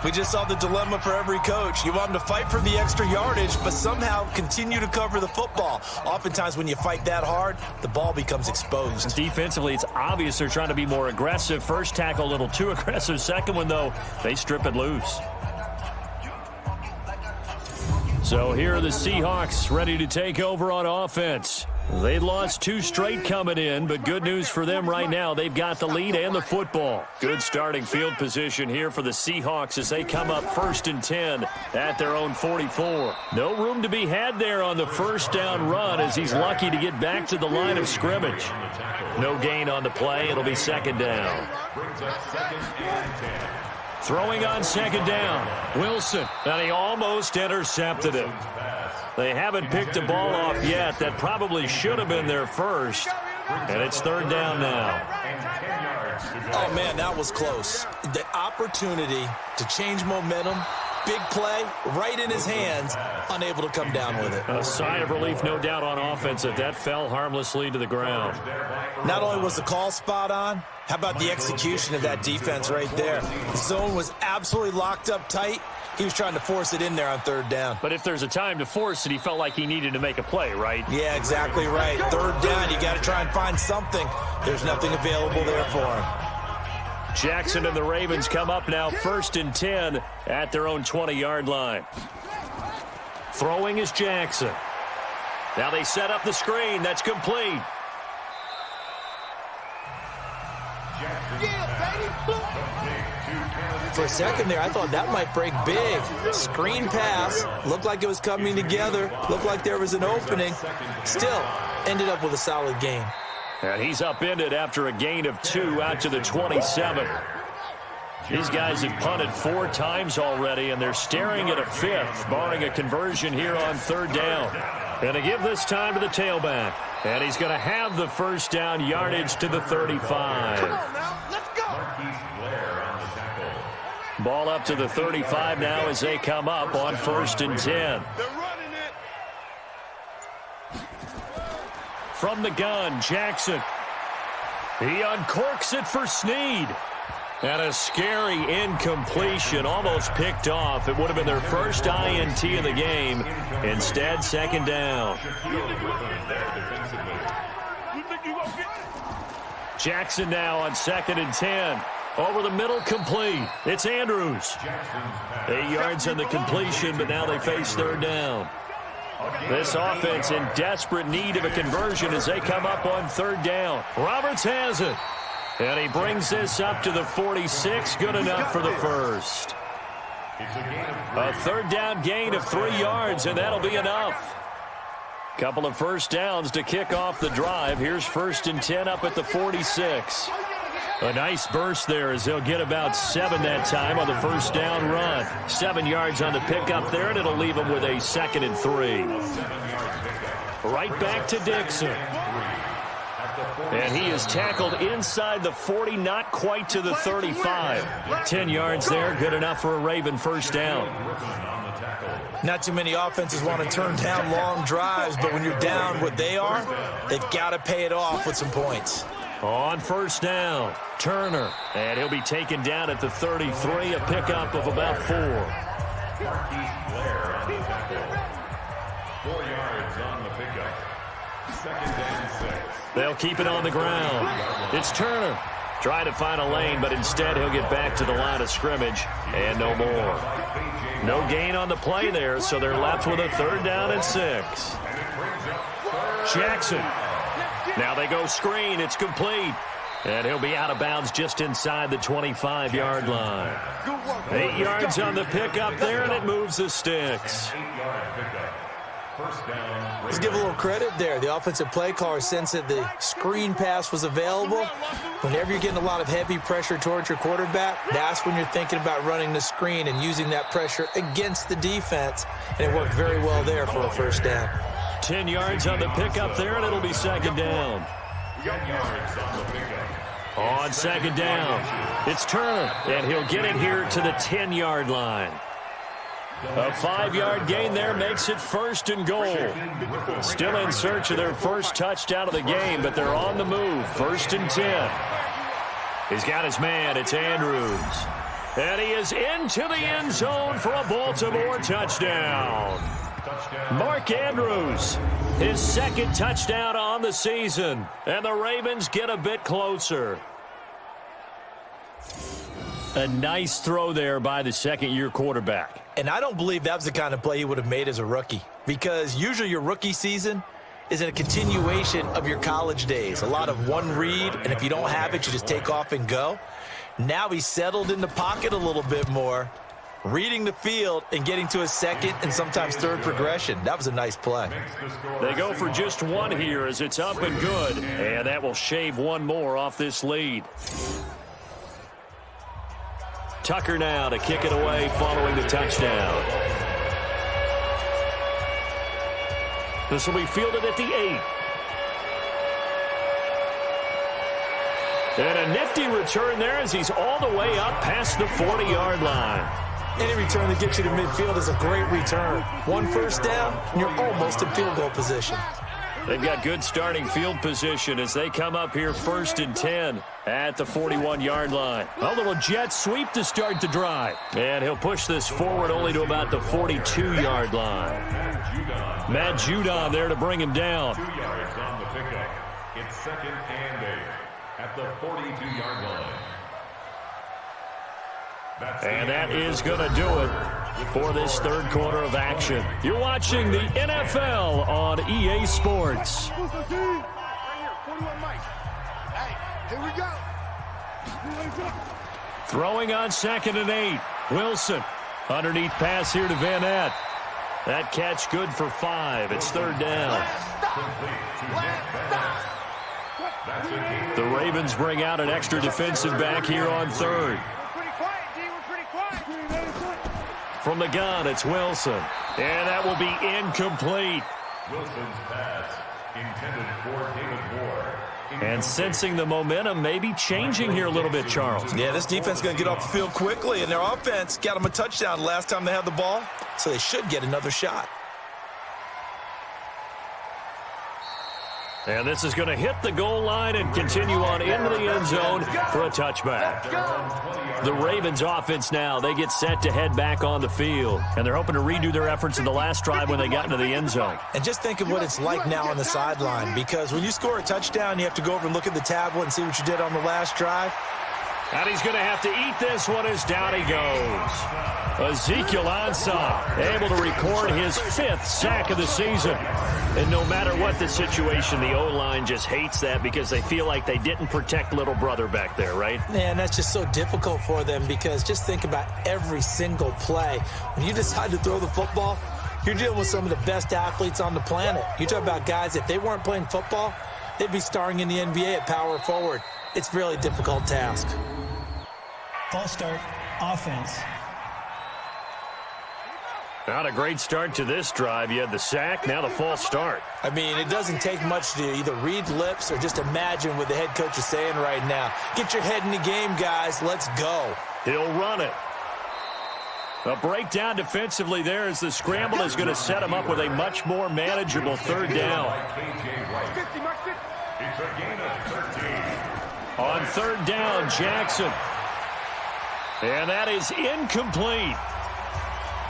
We just saw the dilemma for every coach. You want them to fight for the extra yardage, but somehow continue to cover the football. Oftentimes when you fight that hard, the ball becomes exposed. Defensively, it's obvious they're trying to be more aggressive. First tackle a little too aggressive. Second one, though, they strip it loose. So here are the Seahawks ready to take over on offense. They lost 2 straight coming in, but good news for them right now. They've got the lead and the football. Good starting field position here for the Seahawks as they come up 1st and 10 at their own 44. No room to be had there on the 1st down run as he's lucky to get back to the line of scrimmage. No gain on the play. It'll be 2nd down. Brings up 2nd and 10. Throwing on 2nd down. Wilson. And he almost intercepted it. They haven't picked the ball off yet. That probably should have been their first. And it's 3rd down now. Oh, man, that was close. The opportunity to change momentum, big play, right in his hands, unable to come down with it. A sigh of relief, no doubt, on offense that fell harmlessly to the ground. Not only was the call spot on, how about the execution of that defense right there? The zone was absolutely locked up tight. He was trying to force it in there on 3rd down. But if there's a time to force it, he felt like he needed to make a play, right? Yeah, exactly right. 3rd down, you got to try and find something. There's nothing available there for him. Jackson and the Ravens come up now 1st and 10 at their own 20-yard line. Throwing is Jackson. Now they set up the screen. That's complete. For a second there, I thought that might break big. Screen pass. Looked like it was coming together. Looked like there was an opening. Still ended up with a solid gain. And he's upended after a gain of 2 out to the 27. These guys have punted 4 times already, and they're staring at a 5th, barring a conversion here on 3rd down. And to give this time to the tailback. And he's going to have the first down yardage to the 35. Come on now, let's go. Ball up to the 35 now as they come up on 1st and 10. They're running it. From the gun, Jackson. He uncorks it for Snead. And a scary incompletion, almost picked off. It would have been their first INT of the game. Instead, 2nd down. Jackson now on 2nd and 10. Over the middle, complete. It's Andrews. 8 yards on the completion, but now they face 3rd down. This offense in desperate need of a conversion as they come up on 3rd down. Roberts has it. And he brings this up to the 46. Good enough for the first. A 3rd down gain of 3 yards, and that'll be enough. Couple of first downs to kick off the drive. Here's 1st and 10 up at the 46. A nice burst there as they'll get about 7 that time on the first down run. 7 yards on the pickup there, and it'll leave them with a 2nd and 3. Right back to Dixon. And he is tackled inside the 40, not quite to the 35. 10 yards there, good enough for a Raven first down. Not too many offenses want to turn down long drives, but when you're down what they are, they've got to pay it off with some points. On first down, Turner. And he'll be taken down at the 33, a pickup of about 4. 4 yards on the pickup. 2nd and 6. They'll keep it on the ground. It's Turner. Trying to find a lane, but instead he'll get back to the line of scrimmage and no more. No gain on the play there, so they're left with a 3rd down and 6. Jackson. Now they go screen. It's complete. And he'll be out of bounds just inside the 25-yard line. 8 yards on the pickup there, and it moves the sticks. Let's give a little credit there. The offensive play caller sensed that the screen pass was available. Whenever you're getting a lot of heavy pressure towards your quarterback, that's when you're thinking about running the screen and using that pressure against the defense. And it worked very well there for a first down. 10 yards on the pickup there, and it'll be 2nd down. On 2nd down, it's Turner, and he'll get it here to the 10-yard line. A 5-yard gain there makes it 1st and goal. Still in search of their first touchdown of the game, but they're on the move. 1st and 10. He's got his man. It's Andrews. And he is into the end zone for a Baltimore touchdown. Mark Andrews, his 2nd touchdown on the season. And the Ravens get a bit closer. A nice throw there by the 2nd-year quarterback. And I don't believe that was the kind of play he would have made as a rookie, because usually your rookie season is in a continuation of your college days. A lot of one read, and if you don't have it, you just take off and go. Now he's settled in the pocket a little bit more, reading the field and getting to his 2nd and sometimes 3rd progression. That was a nice play. They go for just 1 here as it's up and good, and that will shave 1 more off this lead. Tucker now to kick it away following the touchdown. This will be fielded at the 8. And a nifty return there as he's all the way up past the 40-yard line. Any return that gets you to midfield is a great return. 1 first down, and you're almost in field goal position. They've got good starting field position as they come up here 1st and 10 at the 41-yard line. A little jet sweep to start the drive. And he'll push this forward only to about the 42-yard line. Matt Judon there to bring him down. 2 yards on the pickup. It's 2nd and 8 at the 42-yard line. And that is going to do it for this third quarter of action. You're watching the NFL on EA Sports. Right here, 41 Mike. Hey, here we go. Throwing on 2nd and 8. Wilson. Underneath pass here to Van Ness. That catch good for 5. It's 3rd down. The Ravens bring out an extra defensive back here on 3rd. From the gun, it's Wilson. And that will be incomplete. Wilson's pass intended for David Moore. And sensing the momentum maybe changing here a little bit, Charles. Yeah, this defense is going to get off the field quickly, and their offense got them a touchdown last time they had the ball, so they should get another shot. And this is going to hit the goal line and continue on into the end zone for a touchback. The Ravens offense now, they get set to head back on the field. And they're hoping to redo their efforts in the last drive when they got into the end zone. And just think of what it's like now on the sideline, because when you score a touchdown, you have to go over and look at the tablet and see what you did on the last drive. And he's going to have to eat this one as down he goes. Ezekiel Ansah able to record his 5th sack of the season. And no matter what the situation, the O-line just hates that because they feel like they didn't protect little brother back there, right? Man, that's just so difficult for them because just think about every single play. When you decide to throw the football, you're dealing with some of the best athletes on the planet. You talk about guys, if they weren't playing football, they'd be starring in the NBA at power forward. It's a really difficult task. False start, offense. Not a great start to this drive. You had the sack, now the false start. I mean, it doesn't take much to either read lips or just imagine what the head coach is saying right now. Get your head in the game, guys. Let's go. He'll run it. A breakdown defensively there as the scramble is going to set him up with a much more manageable 3rd down. It's a gain of 13. On 3rd down, Jackson. And that is incomplete.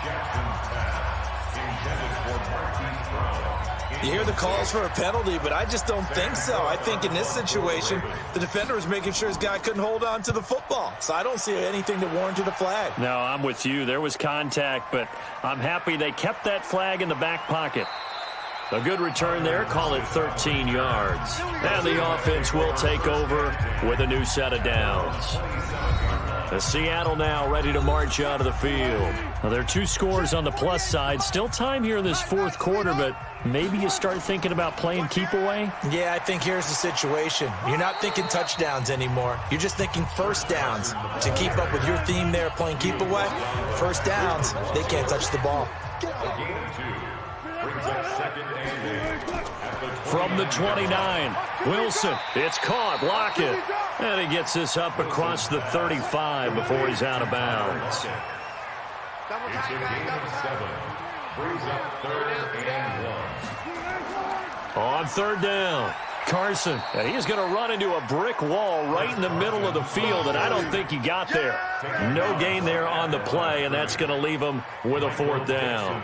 Jackson's pass intended for Marquise Brown. You hear the calls for a penalty, but I just don't think so. I think in this situation, the defender was making sure his guy couldn't hold on to the football. So I don't see anything that warranted a flag. No, I'm with you. There was contact, but I'm happy they kept that flag in the back pocket. A good return there, call it 13 yards. And the offense will take over with a new set of downs. Seattle now ready to march out of the field. Well, there are 2 scores on the plus side. Still time here in this 4th quarter, but maybe you start thinking about playing keep away? Yeah, I think here's the situation. You're not thinking touchdowns anymore. You're just thinking first downs. To keep up with your theme there, playing keep away, first downs, they can't touch the ball. From the 29, Wilson, it's caught, Lockett. And he gets this up across the 35 before he's out of bounds. It's a gain of 7. Brings up 3rd and 1. On 3rd down, Carson. And he's going to run into a brick wall right in the middle of the field, and I don't think he got there. No gain there on the play, and that's going to leave him with a 4th down.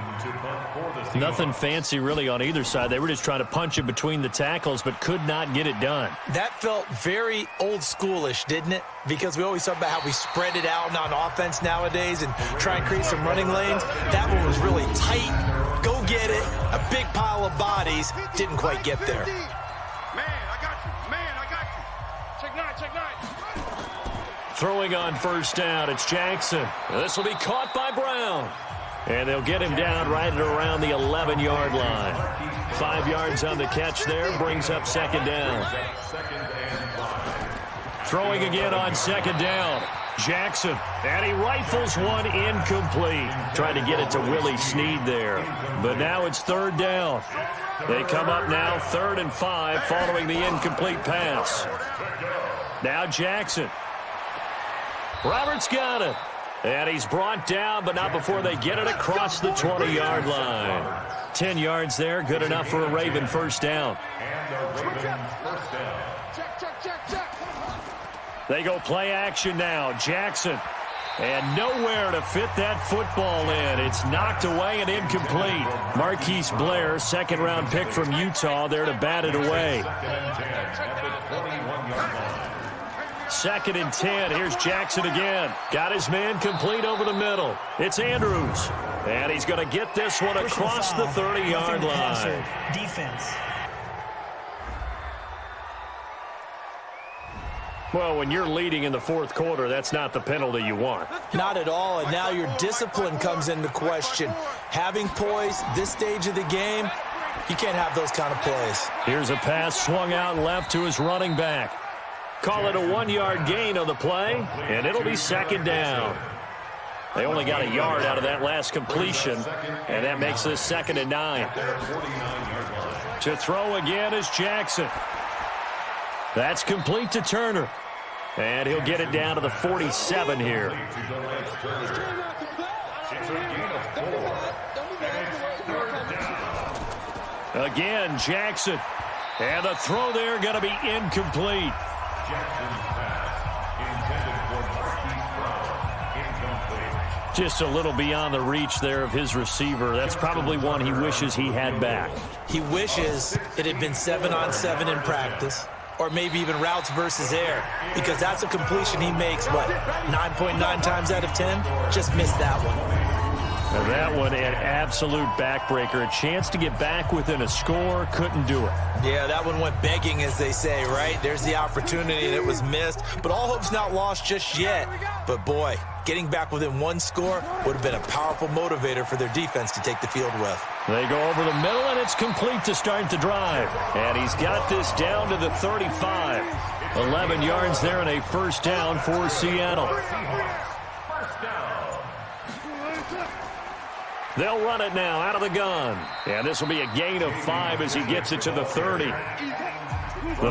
Nothing fancy really on either side. They were just trying to punch it between the tackles, but could not get it done. That felt very old schoolish, didn't it? Because we always talk about how we spread it out on offense nowadays and try and create some running lanes. That one was really tight. Go get it. A big pile of bodies. Didn't quite get there. Man, I got you. Man, I got you. Check 9, check 9. Throwing on 1st down, it's Jackson. This will be caught by Brown. And they'll get him down right at around the 11-yard line. 5 yards on the catch there, brings up 2nd down. Throwing again on 2nd down, Jackson. And he rifles one incomplete. Trying to get it to Willie Snead there. But now it's 3rd down. They come up now 3rd and 5 following the incomplete pass. Now Jackson. Roberts got it. And he's brought down, but not before they get it across the 20-yard line. 10 yards there, good enough for a Raven 1st down. And the Ravens 1st down. Check. They go play action now. Jackson. And nowhere to fit that football in. It's knocked away and incomplete. Marquise Blair, 2nd-round pick from Utah, there to bat it away. 2nd and 10 at the 21-yard line. 2nd and 10. Here's Jackson again. Got his man complete over the middle. It's Andrews. And he's going to get this one across the 30-yard line. Defense. Well, when you're leading in the 4th quarter, that's not the penalty you want. Not at all, and now your discipline comes into question. Having poise this stage of the game, you can't have those kind of plays. Here's a pass swung out left to his running back. Call it a 1-yard gain on the play, and it'll be 2nd down. They only got a yard out of that last completion, and that makes this 2nd and 9. To throw again is Jackson. That's complete to Turner. And he'll get it down to the 47 here. Again, Jackson. And the throw there going to be incomplete. Just a little beyond the reach there of his receiver. That's probably one he wishes he had back. He wishes it had been 7-on-7 in practice, or maybe even routes versus air, because that's a completion he makes, what, 9.9 times out of 10? Just missed that one. And that one, an absolute backbreaker. A chance to get back within a score, couldn't do it. Yeah, that one went begging, as they say, right? There's the opportunity, and it was missed. But all hope's not lost just yet. But, boy, getting back within one score would have been a powerful motivator for their defense to take the field with. They go over the middle, and it's complete to start the drive. And he's got this down to the 35. 11 yards there and a 1st down for Seattle. They'll run it now out of the gun. And this will be a gain of 5 as he gets it to the 30. The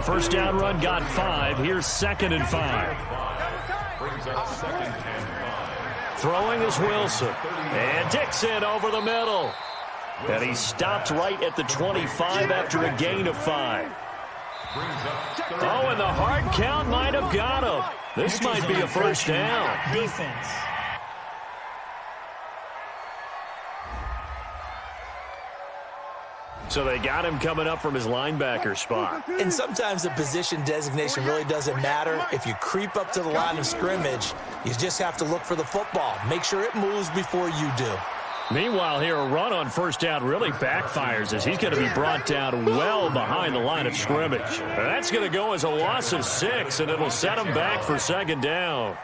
1st down run got 5. Here's 2nd and 5. Throwing is Wilson. And Dixon over the middle. And he stopped right at the 25 after a gain of 5. Oh, and the hard count might have got him. This might be a 1st down. Defense. So they got him coming up from his linebacker spot. And sometimes the position designation really doesn't matter. If you creep up to the line of scrimmage, you just have to look for the football. Make sure it moves before you do. Meanwhile, here, a run on 1st down really backfires as he's going to be brought down well behind the line of scrimmage. And that's going to go as a loss of 6, and it'll set him back for 2nd down.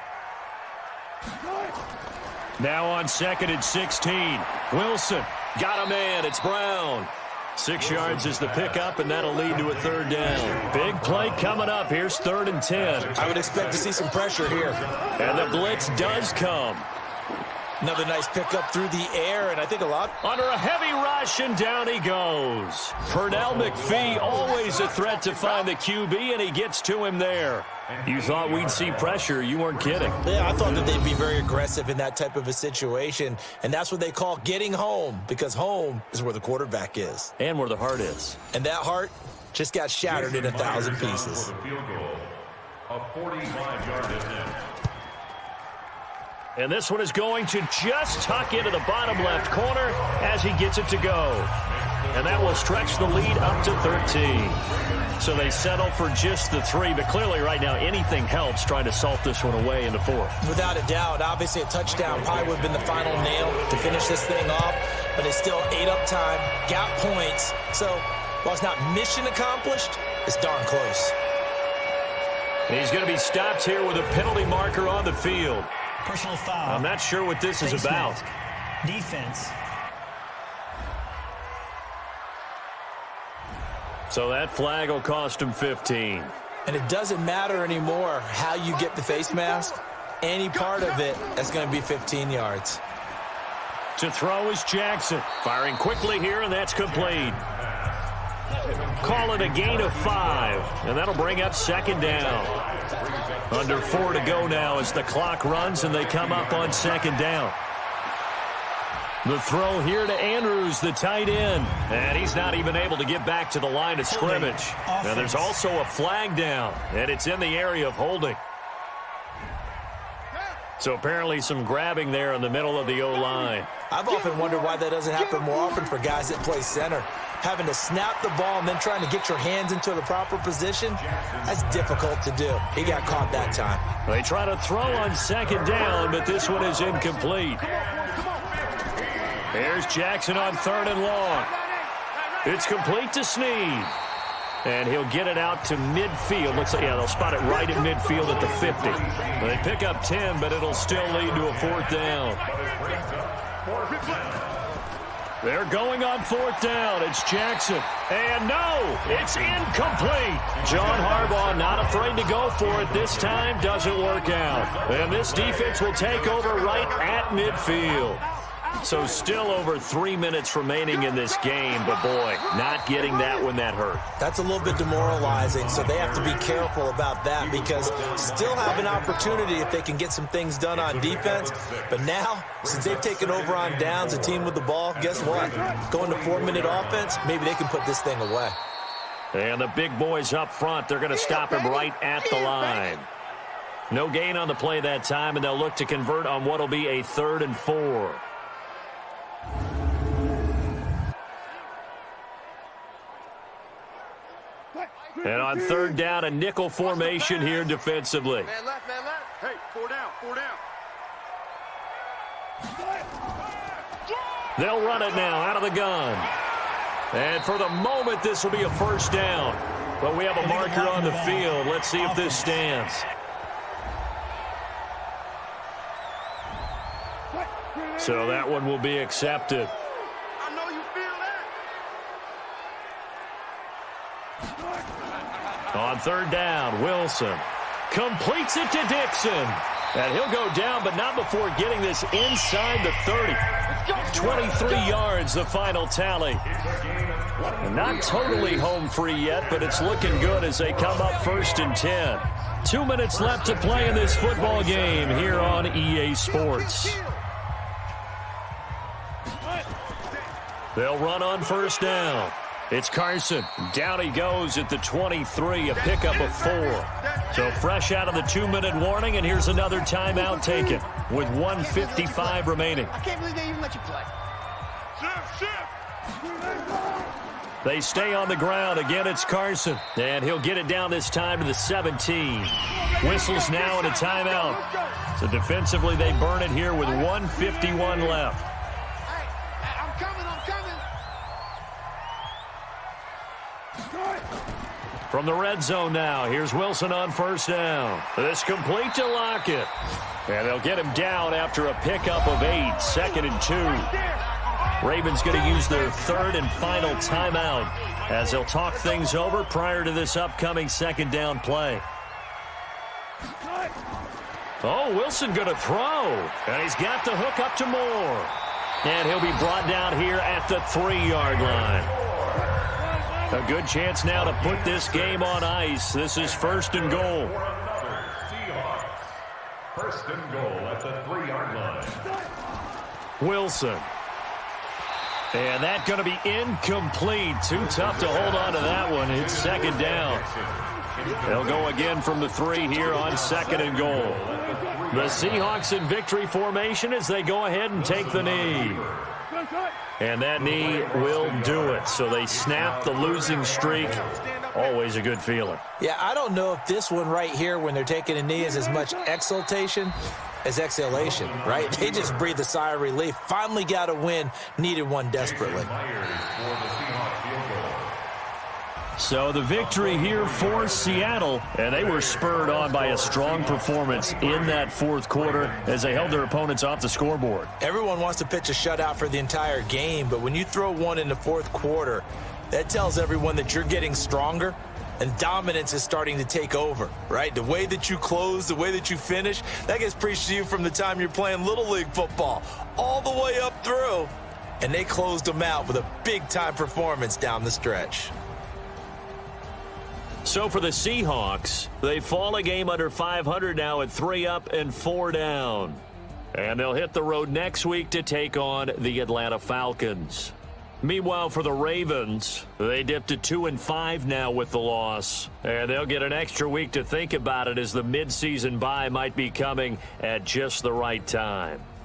Now on 2nd and 16. Wilson got a man. It's Brown. 6 yards is the pickup, and that'll lead to a 3rd down. Big play coming up. Here's 3rd and 10. I would expect to see some pressure here. And the blitz does come. Another nice pickup through the air, and I think a lot. Under a heavy rush, and down he goes. Pernell McPhee, always a threat to find the QB, and he gets to him there. You thought we'd see pressure. You weren't kidding. Yeah, I thought that they'd be very aggressive in that type of a situation, and that's what they call getting home, because home is where the quarterback is. And where the heart is. And that heart just got shattered in 1,000 pieces. A 45-yard attempt. And this one is going to just tuck into the bottom left corner as he gets it to go. And that will stretch the lead up to 13. So they settle for just the 3, but clearly right now anything helps trying to salt this one away in the 4th. Without a doubt, obviously a touchdown probably would have been the final nail to finish this thing off, but it's still ate up time, got points. So while it's not mission accomplished, it's darn close. And he's going to be stopped here with a penalty marker on the field. Personal foul. I'm not sure what this is about. Defense. So that flag will cost him 15. And it doesn't matter anymore how you get the face mask. Any part of it is going to be 15 yards. To throw is Jackson. Firing quickly here, and that's complete. Call it a gain of 5, and that'll bring up 2nd down. Under 4 to go now as the clock runs, and they come up on 2nd down. The throw here to Andrews, the tight end. And he's not even able to get back to the line of scrimmage. Now there's also a flag down, and it's in the area of holding. So apparently some grabbing there in the middle of the O-line. I've often wondered why that doesn't happen more often for guys that play center. Having to snap the ball and then trying to get your hands into the proper position, that's difficult to do. He got caught that time. They try to throw on second down, but this one is incomplete. Here's Jackson on third and long. It's complete to Snead. And he'll get it out to midfield. Looks like, yeah, they'll spot it right at midfield at the 50. They pick up 10, but it'll still lead to a fourth down. They're going on fourth down. It's Jackson. And no, it's incomplete. John Harbaugh not afraid to go for it this time. Doesn't work out. And this defense will take over right at midfield. So still over 3 minutes remaining in this game, but boy, not getting that when that hurt. That's a little bit demoralizing, so they have to be careful about that because still have an opportunity if they can get some things done on defense. But now, since they've taken over on downs, a team with the ball, guess what? Going to 4-minute offense, maybe they can put this thing away. And the big boys up front, they're going to stop him right at the line. No gain on the play that time, and they'll look to convert on what will be a 3rd and 4. And on third down, a nickel formation here defensively. Man left, man left. Hey, 4 down, 4 down. They'll run it now out of the gun. And for the moment, this will be a first down. But we have a marker on the field. Let's see if this stands. So that one will be accepted. I know you feel that. On third down, Wilson completes it to Dixon. And he'll go down, but not before getting this inside the 30. 23 yards, the final tally. Not totally home free yet, but it's looking good as they come up 1st and 10. 2 minutes left to play in this football game here on EA Sports. They'll run on first down. It's Carson. Down he goes at the 23, a pickup of 4. So fresh out of the 2-minute warning, and here's another timeout taken with 1:55 remaining. I can't believe they even let you play. They stay on the ground. Again, it's Carson. And he'll get it down this time to the 17. Whistles now and a timeout. So defensively, they burn it here with 1:51 left. Hey, I'm coming, I'm coming. From the red zone now, here's Wilson on first down. This complete to Lockett. And they'll get him down after a pickup of 8, 2nd and 2. Ravens going to use their 3rd and final timeout as they'll talk things over prior to this upcoming 2nd down play. Oh, Wilson going to throw. And he's got the hook up to Moore. And he'll be brought down here at the 3-yard line. A good chance now to put this game on ice. This is 1st and goal. Seahawks. 1st and goal at the 3-yard line. Wilson. And that's going to be incomplete. Too tough to hold on to that one. It's 2nd down. They'll go again from the 3 here on 2nd and goal. The Seahawks in victory formation as they go ahead and take the knee. And that knee will do it. So they snap the losing streak. Always a good feeling. Yeah, I don't know if this one right here when they're taking a knee is as much exultation as exhalation, right? They just breathe a sigh of relief. Finally got a win. Needed one desperately. So the victory here for Seattle, and they were spurred on by a strong performance in that 4th quarter as they held their opponents off the scoreboard. Everyone wants to pitch a shutout for the entire game, but when you throw one in the 4th quarter, that tells everyone that you're getting stronger and dominance is starting to take over, right? The way that you close, the way that you finish, that gets preached to you from the time you're playing Little League football all the way up through, and they closed them out with a big-time performance down the stretch. So for the Seahawks, they fall a game under 500 now at 3 up and 4 down. And they'll hit the road next week to take on the Atlanta Falcons. Meanwhile, for the Ravens, they dipped to 2-5 now with the loss. And they'll get an extra week to think about it as the midseason bye might be coming at just the right time.